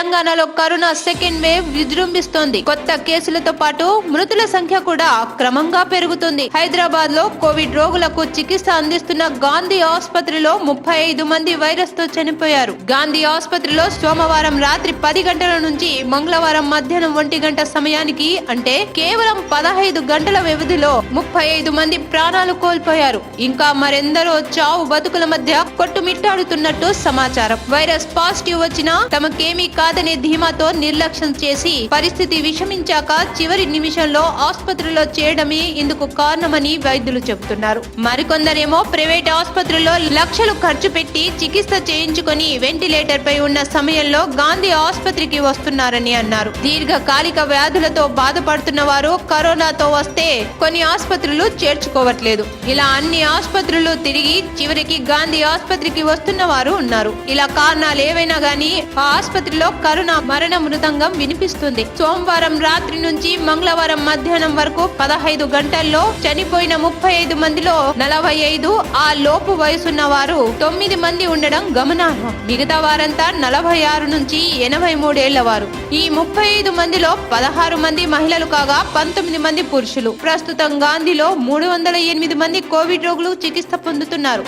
తెలంగాణలో corona second wave విజృంభిస్తోంది. కొత్త కేసులతో పాటు మృతుల సంఖ్య కూడా క్రమంగా పెరుగుతుంది. హైదరాబాద్ లో కోవిడ్ రోగులకు చికిత్స అందిస్తున్న గాంధీ ఆసుపత్రిలో 35 మంది వైరస్ తో చనిపోయారు. గాంధీ ఆసుపత్రిలో సోమవారం రాత్రి 10 గంటల నుంచి మంగళవారం మధ్యాహ్నం 1 గంట సమయానికి అంటే కేవలం 15 గంటల వ్యవధిలో 35 మంది ప్రాణాలు కోల్పోయారు. ఇంకా మరెందరో చావు బతుకుల మధ్య కొట్టుమిట్టాడుతున్నట్టు సమాచారం. వైరస్ పాజిటివ్ వచ్చినా తమకేమీ కాదనే ధీమాతో నిర్లక్ష్యం చేసి పరిస్థితి విషమించాక చివరి నిమిషంలో ఆసుపత్రిలో చేరడమే ఇందుకు కారణమని వైద్యులు చెబుతున్నారు. మరికొందరేమో ప్రైవేట్ ఆసుపత్రుల్లో లక్షలు ఖర్చు పెట్టి చికిత్స చేయించుకొని వెంటిలేటర్ పై ఉన్న సమయంలో గాంధీ ఆసుపత్రికి వస్తున్నారని అన్నారు. దీర్ఘకాలిక వ్యాధులతో బాధపడుతున్న వారు కరోనాతో వస్తే కొన్ని ఆసుపత్రులు చేర్చుకోవట్లేదు. ఇలా అన్ని ఆసుపత్రులు తిరిగి చివరికి గాంధీ ఆసుపత్రికి వస్తున్న వారు ఉన్నారు. ఇలా కారణాలు ఏవైనా గానీ ఆ ఆసుపత్రిలో కరోనా మరణ మృదంగం వినిపిస్తుంది. సోమవారం రాత్రి నుంచి మంగళవారం మధ్యాహ్నం వరకు 15 గంటల్లో చనిపోయిన 35 మందిలో 45 ఆ లోపు వయసున్న వారు 9 మంది ఉండడం గమనార్హం. మిగతా వారంతా 46 నుంచి 83 ఏళ్ల వారు. ఈ 35 మందిలో 16 మంది మహిళలు కాగా 19 మంది పురుషులు. ప్రస్తుతం గాంధీలో 308 మంది కోవిడ్ రోగులు చికిత్స పొందుతున్నారు.